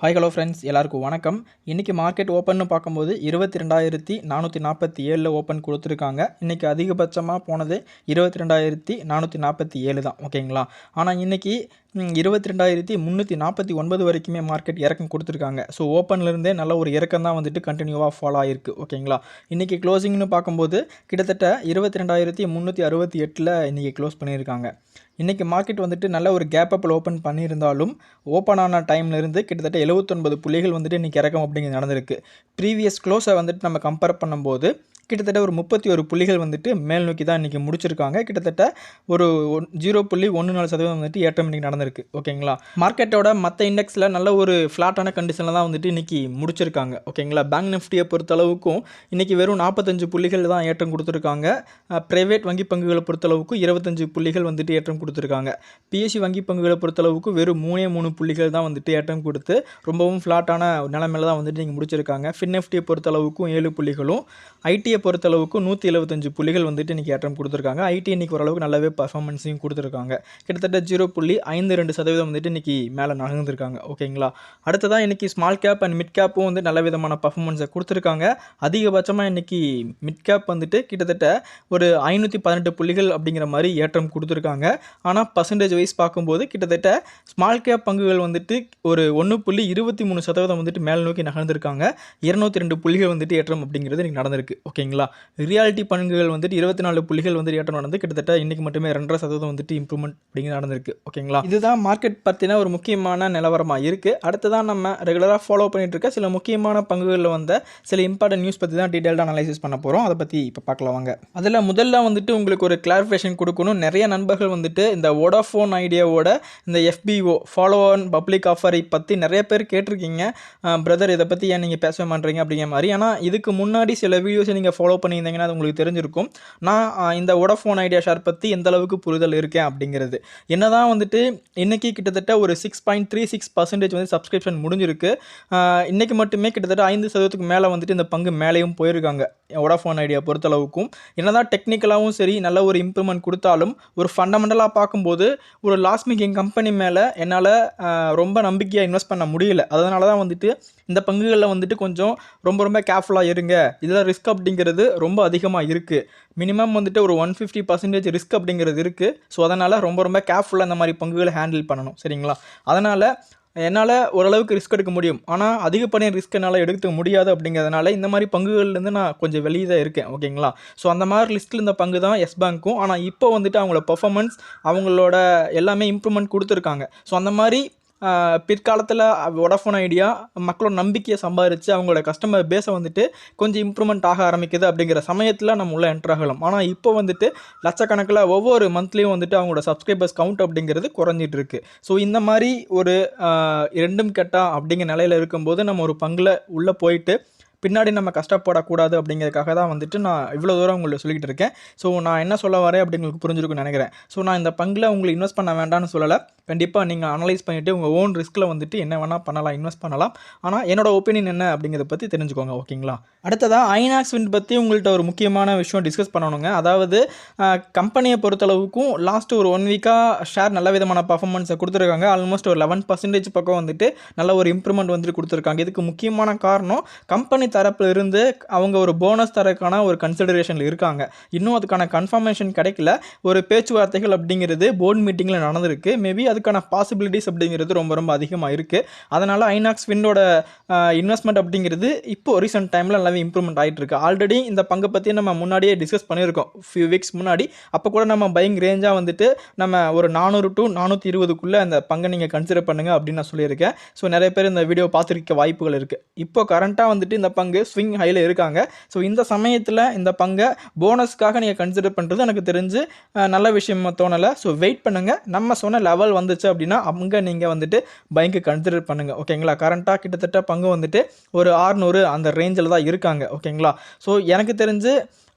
Hi hello friends, எல்லாருக்கும் வணக்கம். இன்றைக்கி மார்க்கெட் ஓப்பன்னு பார்க்கும்போது 22,447 ஓப்பன் கொடுத்துருக்காங்க. இன்றைக்கி அதிகபட்சமாக போனது 22,447 தான், ஓகேங்களா. ஆனால் இன்றைக்கி 22,349 வரைக்குமே மார்க்கெட் இறக்கம் கொடுத்துருக்காங்க. ஸோ ஓப்பன்லேருந்தே நல்ல ஒரு இறக்கம் தான் வந்துட்டு கண்டினியூவாக ஃபாலோ ஆகிருக்கு, ஓகேங்களா. இன்றைக்கி க்ளோசிங்னு பார்க்கும்போது கிட்டத்தட்ட 22,368 இன்றைக்கி க்ளோஸ் பண்ணியிருக்காங்க. இன்றைக்கி மார்க்கெட் வந்துட்டு நல்ல ஒரு கேப் அப்பில் ஓப்பன் பண்ணியிருந்தாலும் ஓப்பன் ஆன டைம்லேருந்து கிட்டத்தட்ட 79 புள்ளிகள் வந்துட்டு இன்றைக்கி இறக்கம் அப்படிங்கிறது நடந்திருக்கு. ப்ரீவியஸ் க்ளோஸை வந்துட்டு நம்ம கம்பேர் பண்ணும்போது கிட்டத்தட்ட ஒரு 31 புள்ளிகள் வந்துட்டு மேல் நோக்கி தான் இன்றைக்கி முடிச்சிருக்காங்க. கிட்டத்தட்ட ஒரு 0.14% வந்துட்டு ஏற்றம் இன்றைக்கி நடந்திருக்கு, ஓகேங்களா. மார்க்கெட்டோட மற்ற இண்டெக்ஸில் நல்ல ஒரு ஃப்ளாட்டான கண்டிஷனில் தான் வந்துட்டு இன்றைக்கி முடிச்சிருக்காங்க, ஓகேங்களா. பேங்க் நிஃப்டியை பொறுத்தளவுக்கும் இன்றைக்கி வெறும் 45 புள்ளிகள் தான் ஏற்றம் கொடுத்துருக்காங்க. ப்ரைவேட் வங்கி பங்குகளை பொறுத்தளவுக்கு 25 புள்ளிகள் வந்துட்டு ஏற்றம் கொடுத்துருக்காங்க. பிஎஸ்சி வங்கி பங்குகளை பொறுத்தளவுக்கு வெறும் 3 புள்ளிகள் தான் வந்துட்டு ஏற்றம் கொடுத்து ரொம்பவும் ஃப்ளாட்டான நிலைமையில தான் வந்துட்டு இன்றைக்கி முடிச்சிருக்காங்க. ஃபின் நிஃப்டியை பொறுத்தளவுக்கும் 7 புள்ளிகளும், ஐடியை பொறுத்தளவுக்கு 175 புள்ளிகள் வந்துட்டு இன்றைக்கி ஏற்றம் கொடுத்துருக்காங்க. ஐடி இன்றைக்கி ஓரளவுக்கு நல்லாவே பர்ஃபார்மன்ஸையும் கொடுத்துருக்காங்க. கிட்டத்தட்ட 0.52% வந்துட்டு இன்றைக்கி மேலே நகர்ந்துருக்காங்க, ஓகேங்களா. அடுத்ததான் இன்றைக்கி ஸ்மால் கேப் அண்ட் மிட் கேப்பும் வந்து நல்ல விதமான பர்ஃபார்மன்ஸை கொடுத்துருக்காங்க. அதிகபட்சமாக இன்றைக்கி மிட் கேப் வந்துட்டு கிட்டத்தட்ட ஒரு 518 புள்ளிகள் அப்படிங்கிற மாதிரி ஏற்றம் கொடுத்துருக்காங்க. ஆனால் பர்சன்டேஜ் வைஸ் பார்க்கும்போது கிட்டத்தட்ட ஸ்மால் கேப் பங்குகள் வந்துட்டு ஒரு 1.23% வந்துட்டு மேல் நோக்கி நகர்ந்துருக்காங்க. 202 புள்ளிகள் வந்துட்டு ஏற்றம் அப்படிங்கிறது இன்றைக்கி நடந்திருக்கு, ஓகேங்களா. ரியாலிட்டி பங்குகள் வந்துட்டு 24 புள்ளிகள் வந்துட்டு ஏற்றம் நடந்து கிட்டத்தட்ட இன்றைக்கி மட்டுமே 2.5% வந்துட்டு இம்ப்ரூவ்மெண்ட் அப்படிங்கிறது நடந்திருக்கு, ஓகேங்களா. இதுதான் மார்க்கெட் பற்றின ஒரு முக்கியமான நிலவரமாக இருக்குது. அடுத்ததான் நம்ம ரெகுலராக ஃபாலோ பண்ணிட்டு இருக்க சில முக்கியமான பங்குகளில் வந்த சில இம்பார்ட்டன்ட் நியூஸ் பற்றி தான் டீட்டெயில்டாக அனலைசிஸ் பண்ண போகிறோம். அதை பற்றி இப்போ பார்க்கலாம் வாங்க. அதில் முதல்ல வந்துட்டு உங்களுக்கு ஒரு கிளாரிஃபிகேஷன் கொடுக்கணும். நிறைய நண்பர்கள் வந்துட்டு இந்த வோடாஃபோன் ஐடியாவோட இந்த FBO ஃபாலோ ஆன் பப்ளிக் ஆஃபரை பற்றி நிறைய பேர் கேட்டிருக்கீங்க. பிரதர், இதை பற்றி ஏன் நீங்கள் பேச மாட்டீங்க அப்படிங்கிற மாதிரி. ஆனால் இதுக்கு முன்னாடி சில வீடியோஸை நீங்கள் ஃபாலோ பண்ணியிருந்தீங்கன்னா அது உங்களுக்கு தெரிஞ்சிருக்கும். நான் இந்த வோடாஃபோன் ஐடியா ஷேர் பற்றி எந்த அளவுக்கு புரிதல் இருக்கேன் அப்படிங்கிறது. என்னதான் வந்துட்டு இன்றைக்கி கிட்டத்தட்ட ஒரு 6.36% வந்து சப்ஸ்கிரிப்ஷன் முடிஞ்சிருக்கு. இன்றைக்கி மட்டுமே கிட்டத்தட்ட 5% மேலே வந்துட்டு இந்த பங்கு மேலேயும் போயிருக்காங்க வோடாஃபோன் ஐடியா பொறுத்தளவுக்கும். என்னதான் டெக்னிக்கலாகவும் சரி நல்ல ஒரு இம்ப்ரூவ்மெண்ட் கொடுத்தாலும் ஒரு ஃபண்டமெண்டலாக பார்க்கும்போது ஒரு லாஸ் மேக்கிங் கம்பெனி மேலே என்னால் ரொம்ப நம்பிக்கையாக இன்வெஸ்ட் பண்ண முடியல. அதனால தான் வந்துட்டு இந்த பங்குகளில் வந்துட்டு கொஞ்சம் ரொம்ப கேர்ஃபுல்லாக இருங்க. இதில் ரிஸ்க் அப்படிங்கிறது ரொம்ப அதிகமாக இருக்குது. மினிமம் வந்துட்டு ஒரு 150% ரிஸ்க் அப்படிங்கிறது இருக்குது. ஸோ அதனால் ரொம்ப கேர்ஃபுல்லாக இந்த மாதிரி பங்குகளை ஹேண்டில் பண்ணணும், சரிங்களா. அதனால் என்னால் ஓரளவுக்கு ரிஸ்க் எடுக்க முடியும், ஆனால் அதிகப்படியான ரிஸ்க் என்னால் எடுக்க முடியாது. அப்படிங்கிறதுனால இந்த மாதிரி பங்குகள்லேருந்து நான் கொஞ்சம் வெளியே தான் இருக்கேன், ஓகேங்களா. ஸோ அந்த மாதிரி லிஸ்ட்டில் இந்த பங்கு தான் எஸ் பேங்க்கும். ஆனால் இப்போ வந்துட்டு அவங்களோட பர்ஃபார்மன்ஸ் அவங்களோட எல்லாமே இம்ப்ரூவ்மெண்ட் கொடுத்துருக்காங்க. ஸோ அந்த மாதிரி பிற்காலத்தில் வோடாஃபோன் ஐடியா மக்களோட நம்பிக்கையை சம்பாதிச்சு அவங்களோட கஸ்டமர் பேஸை வந்துட்டு கொஞ்சம் இம்ப்ரூவ்மெண்ட் ஆக ஆரம்பிக்குது. அப்படிங்கிற சமயத்தில் நம்ம உள்ள என்ட்ரு ஆகலாம். ஆனால் இப்போ வந்துட்டு லட்சக்கணக்கில் ஒவ்வொரு மந்த்லேயும் வந்துட்டு அவங்களோட சப்ஸ்கிரைபர்ஸ் கவுண்ட் அப்படிங்கிறது குறைஞ்சிட்டு இருக்குது. ஸோ இந்த மாதிரி ஒரு ரெண்டும் கெட்டா அப்படிங்கிற நிலையில் இருக்கும்போது நம்ம ஒரு பங்கில் உள்ளே போயிட்டு பின்னாடி நம்ம கஷ்டப்படக்கூடாது அப்படிங்கிறதுக்காக தான் வந்துட்டு நான் இவ்வளோ தூரம் உங்களை சொல்லிக்கிட்டு இருக்கேன். ஸோ நான் என்ன சொல்ல வரேன் அப்படிங்களுக்கு புரிஞ்சிருக்குன்னு நினைக்கிறேன். ஸோ நான் இந்த பங்கில் உங்களுக்கு இன்வெஸ்ட் பண்ண வேண்டாம்னு சொல்லலை. கண்டிப்பாக நீங்கள் அனலைஸ் பண்ணிவிட்டு உங்கள் ஓன் ரிஸ்கில் வந்துட்டு என்ன வேணால் பண்ணலாம், இன்வெஸ்ட் பண்ணலாம். ஆனால் என்னோட ஒப்பீனியன் என்ன அப்படிங்கிறத பற்றி தெரிஞ்சுக்கோங்க, ஓகேங்களா. அடுத்ததாக ஐநாக்ஸ் வின் பற்றி உங்கள்கிட்ட ஒரு முக்கியமான விஷயம் டிஸ்கஸ் பண்ணணுங்க. அதாவது கம்பெனியை பொறுத்தளவுக்கும் லாஸ்ட் ஒரு 1 வீக்காக ஷேர் நல்ல விதமான பர்ஃபார்மன்ஸை கொடுத்துருக்காங்க. ஆல்மோஸ்ட் ஒரு 11% பக்கம் வந்துட்டு நல்ல ஒரு இம்ப்ரூவ்மெண்ட் வந்துட்டு கொடுத்துருக்காங்க. இதுக்கு முக்கியமான காரணம் கம்பெனி தரப்பில் இருந்து அவங்க ஒரு போனஸ் தரக்கான ஒரு கன்சிடரேஷனில் இருக்காங்க. இன்னும் அதுக்கான கன்ஃபர்மேஷன் கிடைக்கல. ஒரு பேச்சுவார்த்தைகள் அப்படிங்கிறது போர்டு மீட்டிங்கில் நடந்திருக்கு. மேபி அதுக்கான பாசிபிலிட்டிஸ் அப்படிங்கிறது ரொம்ப அதிகமாக இருக்குது. அதனால் ஐநாக்ஸ் வின்னோட இன்வெஸ்ட்மெண்ட் அப்படிங்கிறது இப்போ ரீசெண்ட் டைமில் நல்லாவே இம்ப்ரூவ்மெண்ட் ஆகிட்டு இருக்கு. ஆல்ரெடி இந்த பங்கை பற்றி நம்ம முன்னாடியே டிஸ்கஸ் பண்ணியிருக்கோம் ஃபியூ வீக்ஸ் முன்னாடி. அப்போ கூட நம்ம பையிங் ரேஞ்சாக வந்துட்டு நம்ம ஒரு 400 to 420 அந்த பங்கை நீங்கள் கன்சிடர் பண்ணுங்கள் அப்படின்னு நான் சொல்லியிருக்கேன். ஸோ நிறைய பேர் இந்த வீடியோ பார்த்துருக்க வாய்ப்புகள் இருக்குது. இப்போ கரண்ட்டாக வந்துட்டு இந்த பங்கு ஸ்விங் ஹையில் இருக்காங்க. ஸோ இந்த சமயத்தில் இந்த பங்கை போனஸ்க்காக நீங்கள் கன்சிடர் பண்ணுறது எனக்கு தெரிஞ்சு நல்ல விஷயமா தோணலை. ஸோ வெயிட் பண்ணுங்கள். நம்ம சொன்ன லெவல் வந்துச்சு அப்படின்னா அங்கே நீங்கள் வந்துட்டு பைக்கு கன்சிடர் பண்ணுங்கள், ஓகேங்களா. கரண்ட்டாக கிட்டத்தட்ட பங்கு வந்துட்டு ஒரு 600 அந்த ரேஞ்சில் தான் இருக்காங்க, ஓகேங்களா. ஸோ எனக்கு தெரிஞ்சு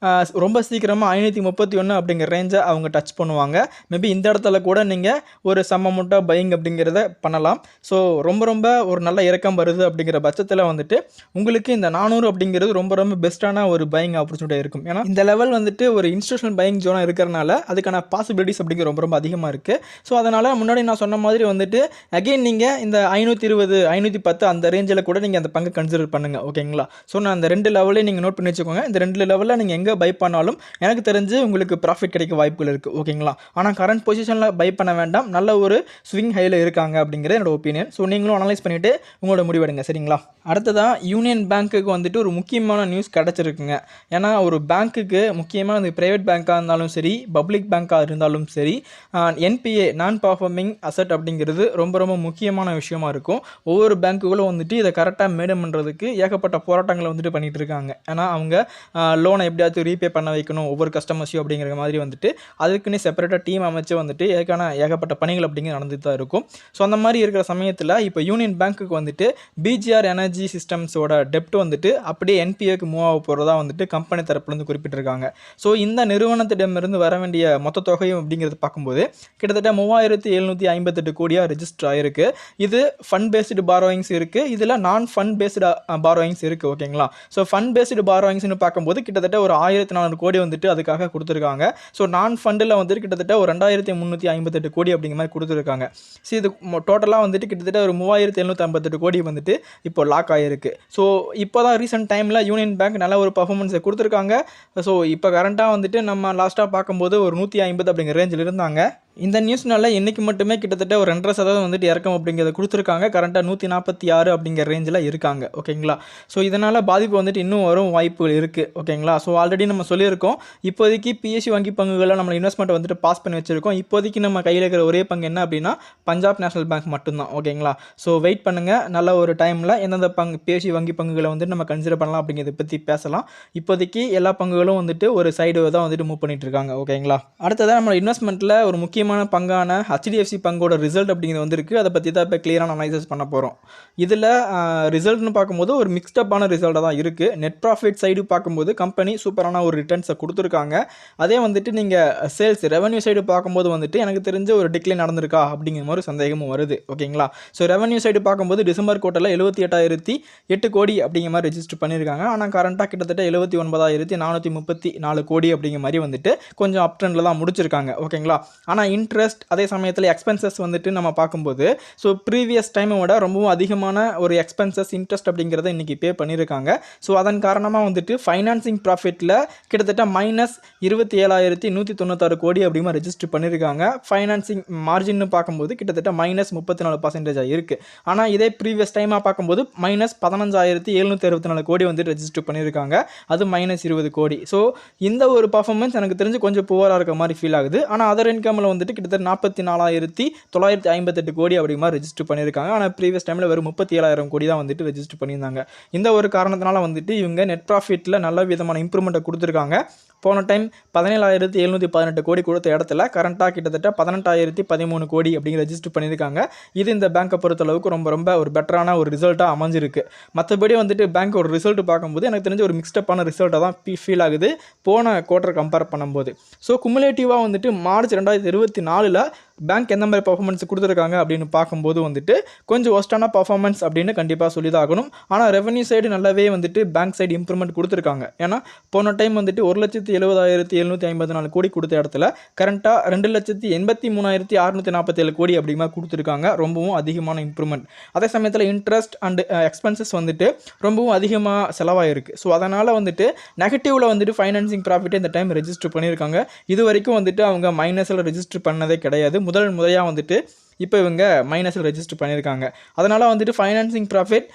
ரொம்ப சீக்கிரமாக 531 அப்படிங்கிற ரேஞ்சை அவங்க டச் பண்ணுவாங்க. மேபி இந்த இடத்துல கூட நீங்கள் ஒரு சம் அமௌண்ட் ஆஃப் பையிங் அப்படிங்கிறத பண்ணலாம். ஸோ ரொம்ப ஒரு நல்ல இறக்கம் வருது அப்படிங்கிற பட்சத்தில் வந்துட்டு உங்களுக்கு இந்த 400 அப்படிங்கிறது ரொம்ப பெஸ்ட்டான ஒரு பையிங் ஆப்பர்ச்சுனிட்டியாக இருக்கும். ஏன்னா இந்த லெவல் வந்துட்டு ஒரு இன்ஸ்டியூஷனல் பையிங் ஜோனாக இருக்கிறனால அதுக்கான பாசிபிலிட்டிஸ் அப்படிங்கிற ரொம்ப அதிகமாக இருக்குது. ஸோ அதனால் முன்னாடி நான் சொன்ன மாதிரி வந்துட்டு அகெயின் நீங்கள் இந்த 520 510 அந்த ரேஞ்சில் கூட நீங்கள் அந்த பங்கு கன்சிடர் பண்ணுங்கள். ஓகேங்களா? ஸோ நான் அந்த 2 லெவலையும் நீங்கள் நோட் பண்ணி வச்சுக்கோங்க. இந்த 2 லெவலில் நீங்கள் எங்கே பை பண்ணாலும் எனக்கு தெரிஞ்சு உங்களுக்கு ப்ராஃபிட் கிடைக்க வாய்ப்புகள் இருக்குது. ஓகேங்களா? ஆனால் கரண்ட் பொசிஷனில் பை பண்ண வேண்டாம். நல்ல ஒரு ஸ்விங் ஹையில் இருக்காங்க அப்படிங்கிறது என்னோட ஒப்பீனியன். ஸோ நீங்களும் அனலைஸ் பண்ணிவிட்டு உங்களோட முடிவெடுங்க. சரிங்களா? அடுத்ததான் யூனியன் பேங்க்குக்கு வந்துட்டு ஒரு முக்கியமான நியூஸ் கிடச்சிருக்குங்க. ஏன்னா ஒரு பேங்க்குக்கு முக்கியமாக அந்த ப்ரைவேட் பேங்காக இருந்தாலும் சரி, பப்ளிக் பேங்காக இருந்தாலும் சரி, என்பிஏ நான் பர்ஃபார்மிங் அசட் அப்படிங்கிறது ரொம்ப முக்கியமான விஷயமா இருக்கும். ஒவ்வொரு பேங்க்குகளும் வந்துட்டு இதை கரெக்டாக மெயின்டைன் பண்ணுறதுக்கு ஏகப்பட்ட போராட்டங்களை வந்துட்டு பண்ணிகிட்டு இருக்காங்க. ஏன்னா அவங்க லோனை எப்படியாச்சும் ரீபே பண்ண வைக்கணும் ஒவ்வொரு கஸ்டமர்ஸையும் அப்படிங்கிற மாதிரி வந்துட்டு அதுக்குன்னு செப்பரேட்டாக டீம் அமைச்சு வந்துட்டு ஏகப்பட்ட பணிகள் அப்படிங்கிறது நடந்துட்டு தான் இருக்கும். ஸோ அந்த மாதிரி இருக்கிற சமயத்தில் இப்போ யூனியன் பேங்க்குக்கு வந்துட்டு பிஜிஆர் எனர்ஜி சிஸ்டம்ஸோட டெப்ட் வந்துட்டு அப்படியே என்பிஏக்கு மூவ் ஆக போகிறதா வந்துட்டு கம்பெனி தரப்புலேருந்து குறிப்பிட்டிருக்காங்க. ஸோ இந்த நிறுவனத்திடமிருந்து வர வேண்டிய மொத்த தொகையும் அப்படிங்கிறது பார்க்கும்போது கிட்டத்தட்ட 3758 கோடியாக ரெஜிஸ்டர் ஆகிருக்கு. இது ஃபண்ட் பேஸ்டு பாரோயிங்ஸ் இருக்குது, இதில் நான் ஃபண்ட் பேஸ்டு பாரோயிங்ஸ் இருக்குது. ஓகேங்களா? ஸோ ஃபண்ட் பேஸ்டு பாரோயிங்ஸ்னு பார்க்கும்போது கிட்டத்தட்ட ஒரு 1400 கோடி வந்துட்டு அதுக்காக கொடுத்துருக்காங்க. ஸோ நான் ஃபண்டில் வந்துட்டு கிட்டத்தட்ட ஒரு 2358 கோடி அப்படிங்கிற மாதிரி கொடுத்துருக்காங்க. ஸோ இது டோட்டலாக வந்துட்டு கிட்டத்தட்ட ஒரு 3758 கோடி வந்துட்டு இப்போ லாக் ஆகிருக்கு. ஸோ இப்போ தான் ரீசெண்ட் டைமில் யூனியன் பேங்க் நல்ல ஒரு பர்ஃபார்மன்ஸை கொடுத்துருக்காங்க. ஸோ இப்போ கரண்ட்டாக வந்துட்டு நம்ம லாஸ்ட்டாக பார்க்கும்போது ஒரு 150 அப்படிங்கிற ரேஞ்சில் இருந்தாங்க. இந்த நியூஸ்னால இன்றைக்கி மட்டுமே கிட்டத்தட்ட ஒரு 2.5% வந்துட்டு இறக்கம் அப்படிங்கிறத கொடுத்துருக்காங்க. கரண்ட்டாக 146 அப்படிங்கிற ரேஞ்சில் இருக்காங்க. ஓகேங்களா? ஸோ இதனால் பாதிப்பு வந்துட்டு இன்னும் வரும் வாய்ப்புகள் இருக்குது. ஓகேங்களா? ஸோ ஆல்ரெடி நம்ம சொல்லியிருக்கோம், இப்போதைக்கு பிஎஸ்சி வங்கி பங்குகளை நம்ம இன்வெஸ்ட்மெண்ட் வந்துட்டு பாஸ் பண்ணி வச்சுருக்கோம். இப்போதைக்கு நம்ம கையில் இருக்கிற ஒரே பங்கு என்ன அப்படின்னா பஞ்சாப் நேஷனல் பேங்க் மட்டும்தான். ஓகேங்களா? ஸோ வெயிட் பண்ணுங்கள், நல்ல ஒரு டைமில் எந்தெந்த பிஎஸ்சி வங்கி பங்குகளை வந்துட்டு நம்ம கன்சிடர் பண்ணலாம் அப்படிங்கிறத பற்றி பேசலாம். இப்போதைக்கு எல்லா பங்குகளும் வந்துட்டு ஒரு சைடு தான் வந்துட்டு மூவ் பண்ணிட்டு இருக்காங்க. ஓகேங்களா? அடுத்ததான் நம்ம இன்வெஸ்ட்மெண்ட்டில் ஒரு முக்கியமான பங்கான HDFC பங்கோட ரிசல்ட் அப்படிங்கிறது வந்துருக்கு. அதை பற்றி தான் இப்போ கிளியரான அனலைசஸ் பண்ண போகிறோம். இதில் ரிசல்ட்னு பார்க்கும்போது ஒரு மிக்ஸ்டப்பான ரிசல்ட்டாக தான் இருக்குது. நெட் ப்ராஃபிட் சைடு பார்க்கும்போது கம்பெனி சூப்பரான ஒரு ரிட்டர்ன்ஸை கொடுத்துருக்காங்க. அதே வந்துட்டு நீங்கள் சேல்ஸ் ரெவன்யூ சைடு பார்க்கும்போது வந்துட்டு எனக்கு தெரிஞ்ச ஒரு டிக்ளைன் நடந்திருக்கா அப்படிங்கிற மாதிரி சந்தேகமும் வருது. ஓகேங்களா? ஸோ ரெவன்யூ சைடு பார்க்கும்போது டிசம்பர் குவார்ட்டரில் 78,008 கோடி அப்படிங்கிற மாதிரி ரெஜிஸ்டர் பண்ணியிருக்காங்க. ஆனால் கரண்ட்டாக கிட்டத்தட்ட 79,434 கோடி அப்படிங்கிற மாதிரி வந்துட்டு கொஞ்சம் அப் ட்ரெண்டில் தான் முடிச்சிருக்காங்க. ஓகேங்களா? ஆனால் இன்ட்ரெஸ்ட் அதே சமயத்தில் எக்ஸ்பென்சஸ் வந்துட்டு நம்ம பார்க்கும்போது ஸோ ப்ரீவியஸ் டைமை விட ரொம்பவும் அதிகமான ஒரு எக்ஸ்பென்சஸ் இன்ட்ரெஸ்ட் அப்படிங்கிறத இன்றைக்கி பே பண்ணியிருக்காங்க. ஸோ அதன் காரணமாக வந்துட்டு ஃபைனான்சிங் ப்ராஃபிட்டில் கிட்டத்தட்ட -27,196 கோடி அப்படிமா ரெஜிஸ்டர் பண்ணியிருக்காங்க. ஃபைனான்சிங் மார்ஜின்னு பார்க்கும்போது கிட்டத்தட்ட -34% இருக்குது. ஆனால் இதே ப்ரீவியஸ் டைமாக பார்க்கும்போது -15,764 கோடி வந்துட்டு ரெஜிஸ்டர் பண்ணியிருக்காங்க. அது -20 கோடி. ஸோ இந்த ஒரு பர்ஃபார்மன்ஸ் எனக்கு தெரிஞ்சு கொஞ்சம் புவராக இருக்க மாதிரி ஃபீல் ஆகுது. ஆனால் அதர் இன்கமில் வந்துட்டு கிட்டத்தட்ட 44,958 கோடி அப்படிமா ரெஜிஸ்டர் பண்ணியிருக்காங்க. ஆனால் ப்ரீவியஸ் டைமில் வெறும் 37,000 கோடி தான் வந்துட்டு ரெஜிஸ்டர் பண்ணியிருந்தாங்க. இந்த ஒரு காரணத்தினால வந்துட்டு இவங்க நெட் ப்ராஃபிட்டில் நல்ல விதமான இம்ப்ரூவ்மெண்ட்டை கொடுத்துருக்காங்க. போன டைம் 17,718 கோடி கொடுத்த இடத்துல கரண்ட்டாக கிட்டத்தட்ட 18,013 கோடி அப்படிங்கிற ரெஜிஸ்டர் பண்ணியிருக்காங்க. இது இந்த பேங்கை பொறுத்தளவுக்கு ரொம்ப ஒரு பெட்டரான ஒரு ரிசல்ட்டாக அமைஞ்சிருக்கு. மற்றபடி வந்துட்டு பேங்க் ஒரு ரிசல்ட் பார்க்கும்போது எனக்கு தெரிஞ்ச ஒரு மிக்ஸ்டப்பான ரிசல்ட்டாக தான் ஃபீல் ஆகுது போன குவார்ட்டர் கம்பேர் பண்ணும்போது. ஸோ குமுலேட்டிவாக வந்துட்டு மார்ச் 2024 பேங்க் எந்த மாதிரி பர்ஃபார்மன்ஸ் கொடுத்துருக்காங்க அப்படின்னு பார்க்கும்போது வந்துட்டு கொஞ்சம் ஒஸ்டான பர்ஃபார்மன்ஸ் அப்படின்னு கண்டிப்பாக சொல்லி தான் ஆகணும். ஆனால் ரெவன்யூ சைடு நல்லாவே வந்துட்டு பேங்க் சைடு இம்ப்ரூவ்மெண்ட் கொடுத்துருக்காங்க. ஏன்னா போன டைம் வந்துட்டு 1,70,754 கோடி கொடுத்த இடத்துல கரண்ட்டாக 2,83,647 கோடி அப்படிமா கொடுத்துருக்காங்க. ரொம்பவும் அதிகமான இம்ப்ரூவ்மெண்ட். அதே சமயத்தில் இன்ட்ரெஸ்ட் அண்ட் எக்ஸ்பென்சஸ் வந்துட்டு ரொம்பவும் அதிகமாக செலவாயிருக்கு. ஸோ அதனால் வந்துட்டு நெகட்டிவில் வந்துட்டு ஃபைனான்சிங் ப்ராஃபிட்டை இந்த டைம் ரெஜிஸ்டர் பண்ணியிருக்காங்க. இது வரைக்கும் வந்துட்டு அவங்க மைனஸில் ரெஜிஸ்டர் பண்ணதே கிடையாது. முதல் முறையாக வந்துட்டு இப்போ இவங்க மைனஸில் ரெஜிஸ்டர் பண்ணியிருக்காங்க. அதனால் வந்துட்டு ஃபைனான்சிங் ப்ராஃபிட்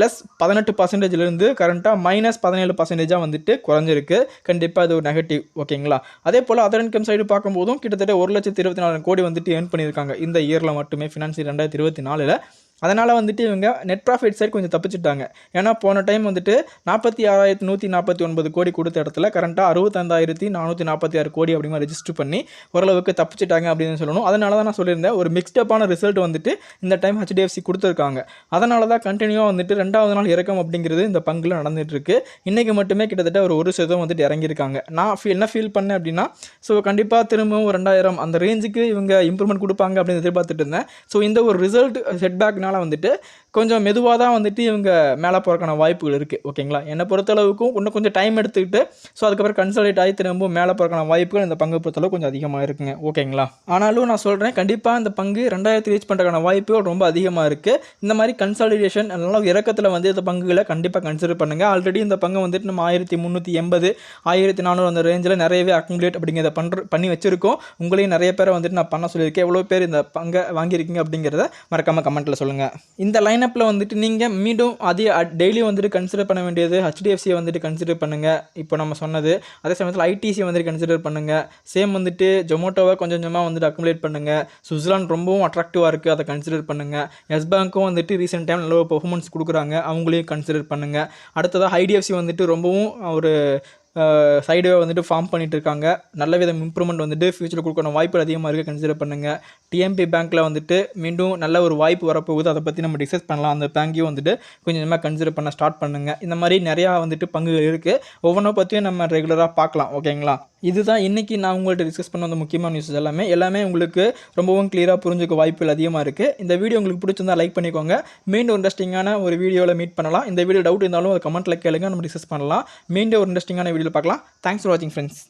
+18%லேருந்து கரண்ட்டாக -17% வந்துட்டு குறைஞ்சிருக்கு. கண்டிப்பாக அது ஒரு நெகட்டிவ். ஓகேங்களா? அதே போல் அதர் இன்கம் சைடு பார்க்கும்போதும் கிட்டத்தட்ட 1,24,000 கோடி வந்துட்டு ஏர்ன் பண்ணியிருக்காங்க இந்த இயரில் மட்டுமே, ஃபினான்ஷியல் 2024. அதனால் வந்துட்டு இவங்க நெட் ப்ராஃபிட் சைடு கொஞ்சம் தப்பிச்சுட்டாங்க. ஏன்னா போன டைம் வந்துட்டு 46,149 கோடி கொடுத்த இடத்துல கரண்ட்டாக 65,446 கோடி அப்படிங்கிற ரெஜிஸ்டர் பண்ணி ஓரளவுக்கு தப்பிச்சிட்டாங்க அப்படின்னு சொல்லணும். அதனால தான் நான் சொல்லியிருந்தேன், ஒரு மிக்ஸ்டப்பான ரிசல்ட் வந்துட்டு இந்த டைம் HDFC கொடுத்துருக்காங்க. அதனால தான் கண்டினியூவாக வந்துட்டு 2வது நாள் இறக்கம் அப்படிங்கிறது இந்த பங்கில் நடந்துட்டு இருக்கு. இன்றைக்கி மட்டுமே கிட்டத்தட்ட ஒரு 1% வந்துட்டு இறங்கியிருக்காங்க. நான் என்ன ஃபீல் பண்ணேன் அப்படின்னா, ஸோ கண்டிப்பாக திரும்பவும் 2,000 அந்த ரேஞ்சுக்கு இவங்க இம்ப்ரூவ்மெண்ட் கொடுப்பாங்க அப்படின்னு எதிர்பார்த்துட்டு இருந்தேன். ஸோ இந்த ஒரு ரிசல்ட் செட்பேக்னால வந்துட்டு கொஞ்சம் மெதுவாக தான் வந்துட்டு இவங்க மேலே போகிறக்கான வாய்ப்புகள் இருக்குது. ஓகேங்களா, என்னை பொறுத்தளவுக்கும் இன்னும் கொஞ்சம் டைம் எடுத்துக்கிட்டு ஸோ அதுக்கப்புறம் கன்சல்டேட் ஆகி திரும்பவும் மேலே போகிறக்கான வாய்ப்புகள் இந்த பங்கு பொறுத்தளவு கொஞ்சம் அதிகமாக இருக்குங்க. ஓகேங்களா, ஆனாலும் நான் சொல்கிறேன், கண்டிப்பாக இந்த பங்கு 2,000 ரீச் பண்ணுறதுக்கான வாய்ப்புகள் ரொம்ப அதிகமாக இருக்குது. இந்த மாதிரி கன்சாலிடேஷன் நல்லா இறக்கத்தில் வந்து இந்த பங்குகளை கண்டிப்பாக கன்சிடர் பண்ணுங்கள். ஆல்ரெடி இந்த பங்கு வந்துட்டு நம்ம 1,380 1,400 அந்த ரேஞ்சில் நிறையவே அக்குமுலேட் அப்படிங்கிறத பண்ணி வச்சுருக்கோம். உங்களையும் நிறைய பேரை வந்துட்டு நான் பண்ண சொல்லியிருக்கேன். எவ்வளோ பேர் இந்த பங்கை வாங்கியிருக்கீங்க அப்படிங்கிறத மறக்காமல் கமெண்ட்டில் சொல்லுங்கள். இந்த லைனப்பில் வந்துட்டு நீங்கள் மீண்டும் அதே டெய்லி வந்துட்டு கன்சிடர் பண்ண வேண்டியது HDFCயை வந்துட்டு கன்சிடர் பண்ணுங்கள். இப்போ நம்ம சொன்னது அதே சமயத்தில் ITCயை வந்துட்டு கன்சிடர் பண்ணுங்கள். சேம் வந்துட்டு ஜொமோட்டோவை கொஞ்சம் கொஞ்சமாக வந்துட்டு அக்குமுலேட் பண்ணுங்கள். சுவிட்சர்லாந்து ரொம்பவும் அட்ராக்டிவாக இருக்குது, அதை கன்சிடர் பண்ணுங்கள். எஸ் பேங்க்கும் வந்துட்டு ரீசெண்ட் டைம் நல்ல பெர்ஃபார்மன்ஸ் கொடுக்குறாங்க, அவங்களையும் கன்சிடர் பண்ணுங்கள். அடுத்ததாக IDFC வந்துட்டு ரொம்பவும் ஒரு சைடுவே வந்துட்டு ஃபார்ம் பண்ணிட்டு இருக்காங்க. நல்ல விதம் இம்ப்ரூவ்மெண்ட் வந்துட்டு ஃபியூச்சரில் கொடுக்கணும் வாய்ப்பு அதிகமாக இருக்குது, கன்சிடர் பண்ணுங்கள். TMP பேங்க்கில் வந்துட்டு மீண்டும் நல்ல ஒரு வாய்ப்பு வரப்போகுது, அதை பற்றி நம்ம டிஸ்கஸ் பண்ணலாம். அந்த பேங்கையும் வந்துட்டு கொஞ்சம் கொஞ்சமாக கன்சிடர் பண்ண ஸ்டார்ட் பண்ணுங்கள். இந்த மாதிரி நிறையா வந்துட்டு பங்குகள் இருக்குது, ஒவ்வொன்றா பற்றியும் நம்ம ரெகுலராக பார்க்கலாம். ஓகேங்களா, இதுதான் இன்றைக்கி நான் உங்கள்கிட்ட டிஸ்கஸ் பண்ண வந்த முக்கியமான நியூஸ். எல்லாமே உங்களுக்கு ரொம்பவும் கிளியராக புரிஞ்சுக்க வாய்ப்புகள் அதிகமாக இருக்குது. இந்த வீடியோ உங்களுக்கு பிடிச்சிருந்தால் லைக் பண்ணிக்கோங்க. மீண்டும் இன்ட்ரெஸ்டிங்கான ஒரு வீடியோவில் மீட் பண்ணலாம். இந்த வீடியோ டவுட் இருந்தாலும் அதை கமெண்ட்டில் கேளுங்க, நம்ம டிஸ்கஸ் பண்ணலாம். மீண்டும் ஒரு இன்ட்ரெஸ்டிங்கான வீடியோவில் பார்க்கலாம். தேங்க்ஸ் ஃபார் வாட்சிங் ஃப்ரெண்ட்ஸ்.